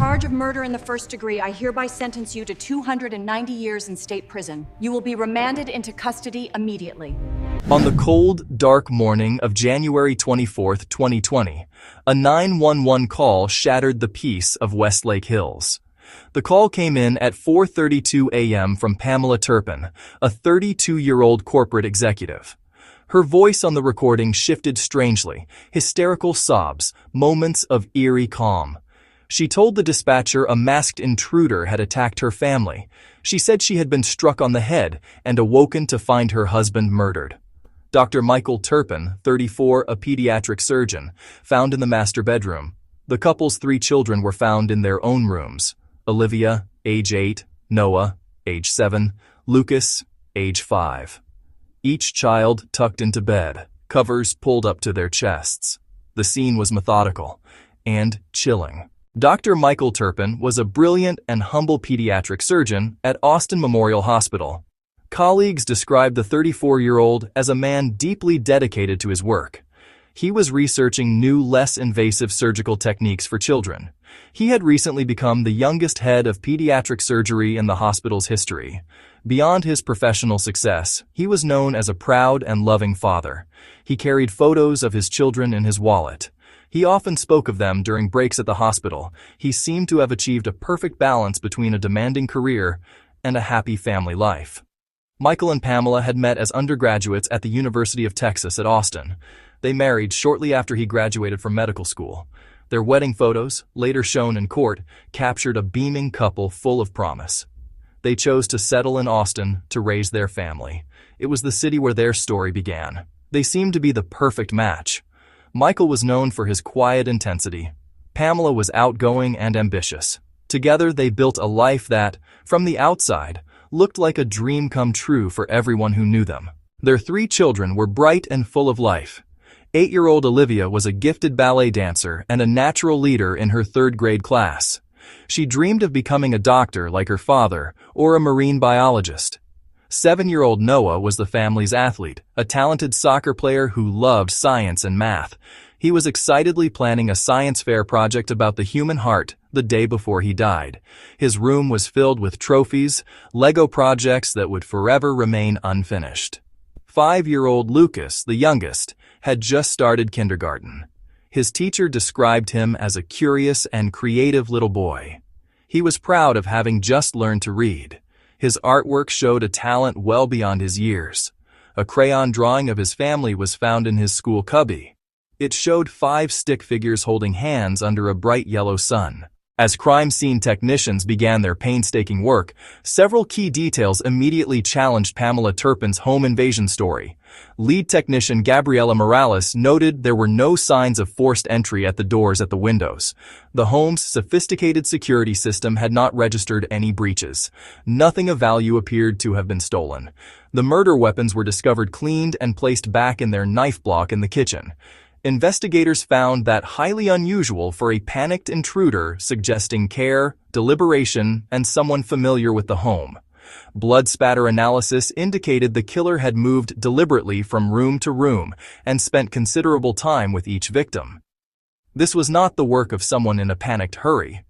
charge of murder in the first degree, I hereby sentence you to 290 years in state prison. You will be remanded into custody immediately. On the cold, dark morning of January 24, 2020, a 911 call shattered the peace of Westlake Hills. The call came in at 4:32 a.m. from Pamela Turpin, a 32-year-old corporate executive. Her voice on the recording shifted strangely, hysterical sobs, moments of eerie calm. She told the dispatcher a masked intruder had attacked her family. She said she had been struck on the head and awoken to find her husband murdered. Dr. Michael Turpin, 34, a pediatric surgeon, found in the master bedroom. The couple's 3 children were found in their own rooms. Olivia, age 8, Noah, age 7, Lucas, age 5. Each child tucked into bed, covers pulled up to their chests. The scene was methodical and chilling. Dr. Michael Turpin was a brilliant and humble pediatric surgeon at Austin Memorial Hospital. Colleagues described the 34-year-old as a man deeply dedicated to his work. He was researching new, less invasive surgical techniques for children. He had recently become the youngest head of pediatric surgery in the hospital's history. Beyond his professional success, he was known as a proud and loving father. He carried photos of his children in his wallet. He often spoke of them during breaks at the hospital. He seemed to have achieved a perfect balance between a demanding career and a happy family life. Michael and Pamela had met as undergraduates at the University of Texas at Austin. They married shortly after he graduated from medical school. Their wedding photos, later shown in court, captured a beaming couple full of promise. They chose to settle in Austin to raise their family. It was the city where their story began. They seemed to be the perfect match. Michael was known for his quiet intensity. Pamela was outgoing and ambitious. Together they built a life that, from the outside, looked like a dream come true for everyone who knew them. Their 3 children were bright and full of life. 8-year-old Olivia was a gifted ballet dancer and a natural leader in her 3rd grade class. She dreamed of becoming a doctor like her father or a marine biologist. 7-year-old Noah was the family's athlete, a talented soccer player who loved science and math. He was excitedly planning a science fair project about the human heart the day before he died. His room was filled with trophies, Lego projects that would forever remain unfinished. 5-year-old Lucas, the youngest, had just started kindergarten. His teacher described him as a curious and creative little boy. He was proud of having just learned to read. His artwork showed a talent well beyond his years. A crayon drawing of his family was found in his school cubby. It showed 5 stick figures holding hands under a bright yellow sun. As crime scene technicians began their painstaking work, several key details immediately challenged Pamela Turpin's home invasion story. Lead technician Gabriela Morales noted there were no signs of forced entry at the doors at the windows. The home's sophisticated security system had not registered any breaches. Nothing of value appeared to have been stolen. The murder weapons were discovered cleaned and placed back in their knife block in the kitchen. Investigators found that highly unusual for a panicked intruder, suggesting care, deliberation, and someone familiar with the home. Blood spatter analysis indicated the killer had moved deliberately from room to room and spent considerable time with each victim. This was not the work of someone in a panicked hurry.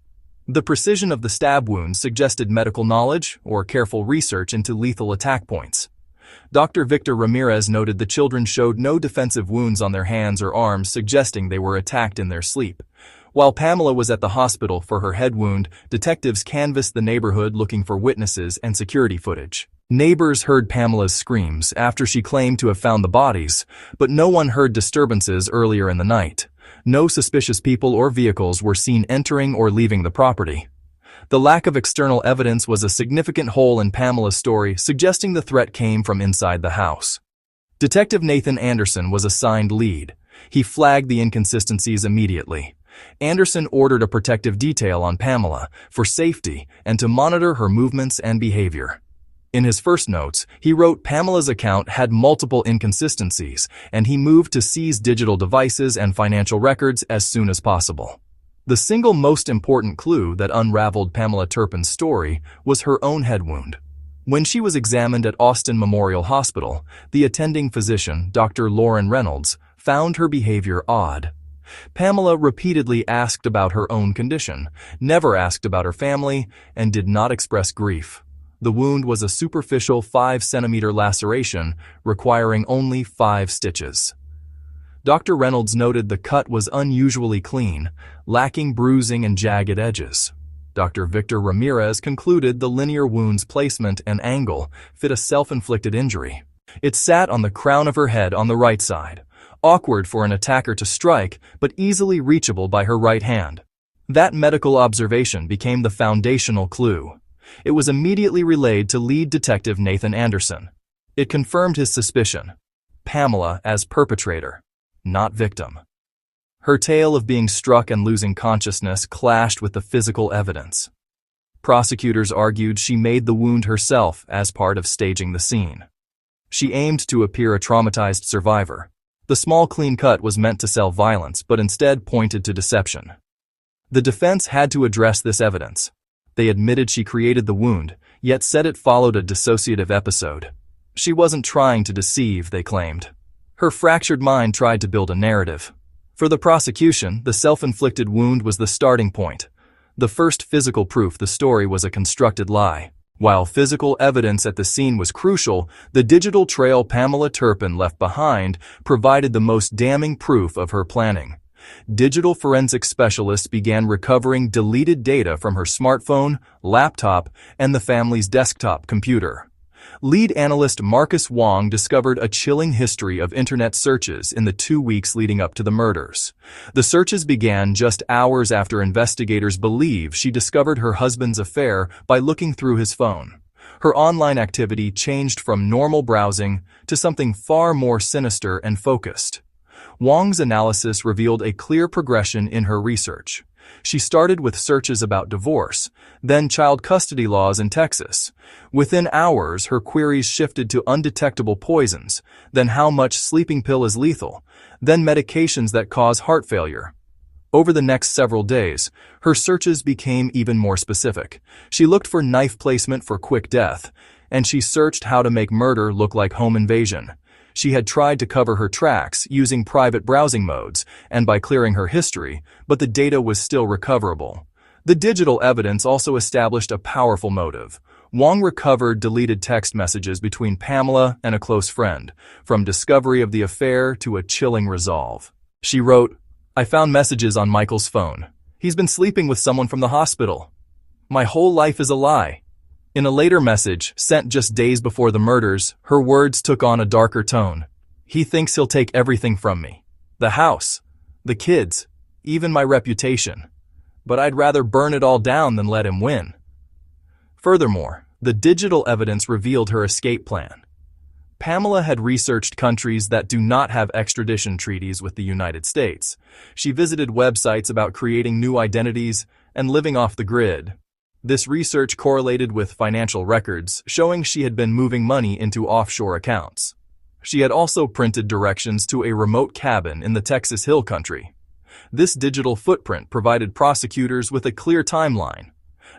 The precision of the stab wounds suggested medical knowledge or careful research into lethal attack points. Dr. Victor Ramirez noted the children showed no defensive wounds on their hands or arms, suggesting they were attacked in their sleep. While Pamela was at the hospital for her head wound, detectives canvassed the neighborhood looking for witnesses and security footage. Neighbors heard Pamela's screams after she claimed to have found the bodies, but no one heard disturbances earlier in the night. No suspicious people or vehicles were seen entering or leaving the property. The lack of external evidence was a significant hole in Pamela's story, suggesting the threat came from inside the house. Detective Nathan Anderson was assigned lead. He flagged the inconsistencies immediately. Anderson ordered a protective detail on Pamela for safety and to monitor her movements and behavior. In his first notes, he wrote Pamela's account had multiple inconsistencies, and he moved to seize digital devices and financial records as soon as possible. The single most important clue that unraveled Pamela Turpin's story was her own head wound. When she was examined at Austin Memorial Hospital, the attending physician, Dr. Lauren Reynolds, found her behavior odd. Pamela repeatedly asked about her own condition, never asked about her family, and did not express grief. The wound was a superficial 5-centimeter laceration requiring only 5 stitches. Dr. Reynolds noted the cut was unusually clean, lacking bruising and jagged edges. Dr. Victor Ramirez concluded the linear wound's placement and angle fit a self-inflicted injury. It sat on the crown of her head on the right side, awkward for an attacker to strike, but easily reachable by her right hand. That medical observation became the foundational clue. It was immediately relayed to lead detective Nathan Anderson. It confirmed his suspicion: Pamela as perpetrator, not victim. Her tale of being struck and losing consciousness clashed with the physical evidence. Prosecutors argued she made the wound herself as part of staging the scene. She aimed to appear a traumatized survivor. The small clean cut was meant to sell violence, but instead pointed to deception. The defense had to address this evidence. They admitted she created the wound, yet said it followed a dissociative episode. She wasn't trying to deceive, they claimed. Her fractured mind tried to build a narrative. For the prosecution, the self-inflicted wound was the starting point, the first physical proof the story was a constructed lie. While physical evidence at the scene was crucial, the digital trail Pamela Turpin left behind provided the most damning proof of her planning. Digital forensic specialists began recovering deleted data from her smartphone, laptop, and the family's desktop computer. Lead analyst Marcus Wong discovered a chilling history of internet searches in the 2 weeks leading up to the murders. The searches began just hours after investigators believe she discovered her husband's affair by looking through his phone. Her online activity changed from normal browsing to something far more sinister and focused. Wong's analysis revealed a clear progression in her research. She started with searches about divorce, then child custody laws in Texas. Within hours, her queries shifted to undetectable poisons, then how much sleeping pill is lethal, then medications that cause heart failure. Over the next several days, her searches became even more specific. She looked for knife placement for quick death, and she searched how to make murder look like home invasion. She had tried to cover her tracks using private browsing modes and by clearing her history, but the data was still recoverable. The digital evidence also established a powerful motive. Wong recovered deleted text messages between Pamela and a close friend, from discovery of the affair to a chilling resolve. She wrote, "I found messages on Michael's phone. He's been sleeping with someone from the hospital. My whole life is a lie." In a later message, sent just days before the murders, her words took on a darker tone. "He thinks he'll take everything from me. The house, the kids, even my reputation. But I'd rather burn it all down than let him win." Furthermore, the digital evidence revealed her escape plan. Pamela had researched countries that do not have extradition treaties with the United States. She visited websites about creating new identities and living off the grid. This research correlated with financial records, showing she had been moving money into offshore accounts. She had also printed directions to a remote cabin in the Texas Hill Country. This digital footprint provided prosecutors with a clear timeline.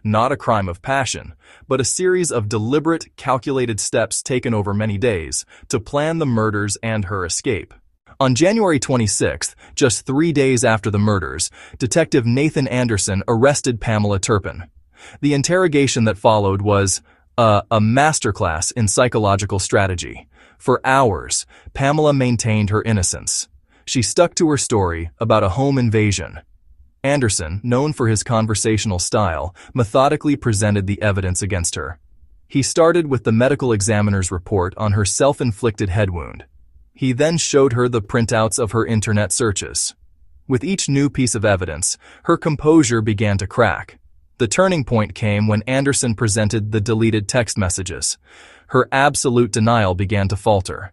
Not a crime of passion, but a series of deliberate, calculated steps taken over many days to plan the murders and her escape. On January 26th, just 3 days after the murders, Detective Nathan Anderson arrested Pamela Turpin. The interrogation that followed was a masterclass in psychological strategy. For hours, Pamela maintained her innocence. She stuck to her story about a home invasion. Anderson, known for his conversational style, methodically presented the evidence against her. He started with the medical examiner's report on her self-inflicted head wound. He then showed her the printouts of her internet searches. With each new piece of evidence, her composure began to crack. The turning point came when Anderson presented the deleted text messages. Her absolute denial began to falter.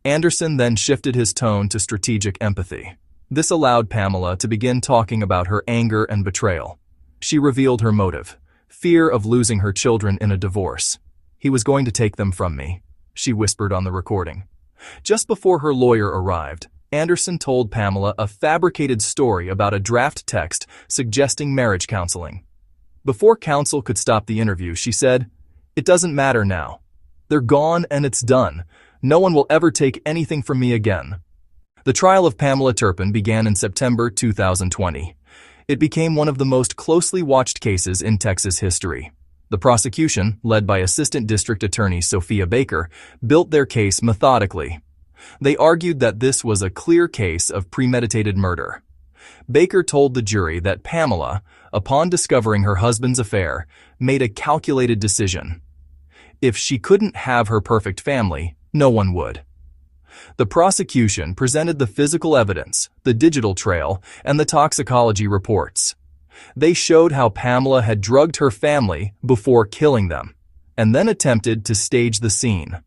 Anderson then shifted his tone to strategic empathy. This allowed Pamela to begin talking about her anger and betrayal. She revealed her motive: fear of losing her children in a divorce. "He was going to take them from me," she whispered on the recording. Just before her lawyer arrived, Anderson told Pamela a fabricated story about a draft text suggesting marriage counseling. Before counsel could stop the interview, she said, "It doesn't matter now. They're gone and it's done. No one will ever take anything from me again." The trial of Pamela Turpin began in September 2020. It became one of the most closely watched cases in Texas history. The prosecution, led by Assistant District Attorney Sophia Baker, built their case methodically. They argued that this was a clear case of premeditated murder. Baker told the jury that Pamela, upon discovering her husband's affair, made a calculated decision. If she couldn't have her perfect family, no one would. The prosecution presented the physical evidence, the digital trail, and the toxicology reports. They showed how Pamela had drugged her family before killing them, and then attempted to stage the scene.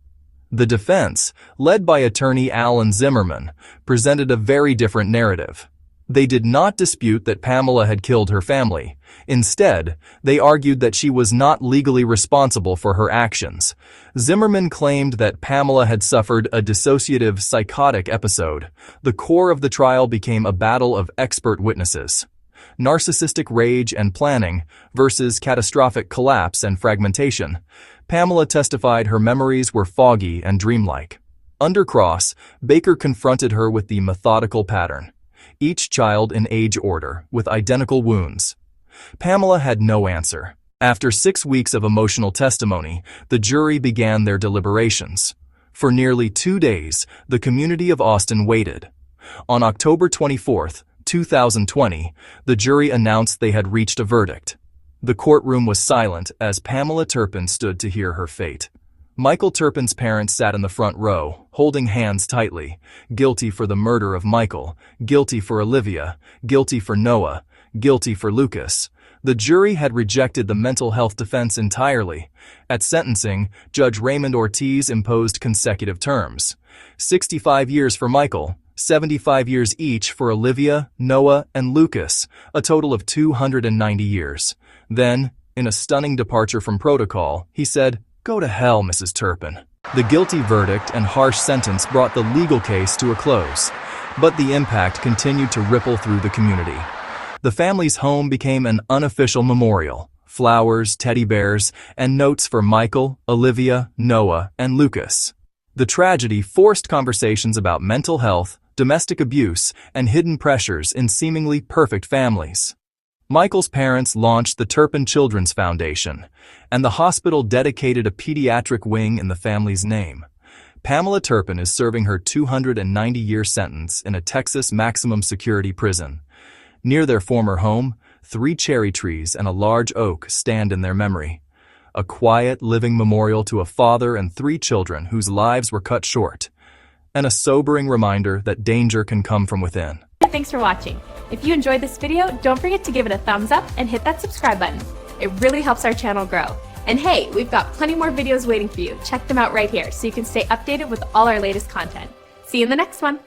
The defense, led by attorney Alan Zimmerman, presented a very different narrative. They did not dispute that Pamela had killed her family. Instead, they argued that she was not legally responsible for her actions. Zimmerman claimed that Pamela had suffered a dissociative psychotic episode. The core of the trial became a battle of expert witnesses. Narcissistic rage and planning versus catastrophic collapse and fragmentation. Pamela testified her memories were foggy and dreamlike. Under cross, Baker confronted her with the methodical pattern. Each child in age order, with identical wounds. Pamela had no answer. After 6 weeks of emotional testimony, the jury began their deliberations. For nearly 2 days, the community of Austin waited. On October 24, 2020, the jury announced they had reached a verdict. The courtroom was silent as Pamela Turpin stood to hear her fate. Michael Turpin's parents sat in the front row, holding hands tightly, guilty for the murder of Michael, guilty for Olivia, guilty for Noah, guilty for Lucas. The jury had rejected the mental health defense entirely. At sentencing, Judge Raymond Ortiz imposed consecutive terms. 65 years for Michael, 75 years each for Olivia, Noah, and Lucas, a total of 290 years. Then, in a stunning departure from protocol, he said, "Go to hell, Mrs. Turpin." The guilty verdict and harsh sentence brought the legal case to a close, but the impact continued to ripple through the community. The family's home became an unofficial memorial. Flowers, teddy bears, and notes for Michael, Olivia, Noah, and Lucas. The tragedy forced conversations about mental health, domestic abuse, and hidden pressures in seemingly perfect families. Michael's parents launched the Turpin Children's Foundation, and the hospital dedicated a pediatric wing in the family's name. Pamela Turpin is serving her 290-year sentence in a Texas maximum security prison. Near their former home, 3 cherry trees and a large oak stand in their memory. A quiet, living memorial to a father and 3 children whose lives were cut short. And a sobering reminder that danger can come from within. Thanks for watching. If you enjoyed this video, don't forget to give it a thumbs up and hit that subscribe button. It really helps our channel grow. And hey, we've got plenty more videos waiting for you. Check them out right here so you can stay updated with all our latest content. See you in the next one.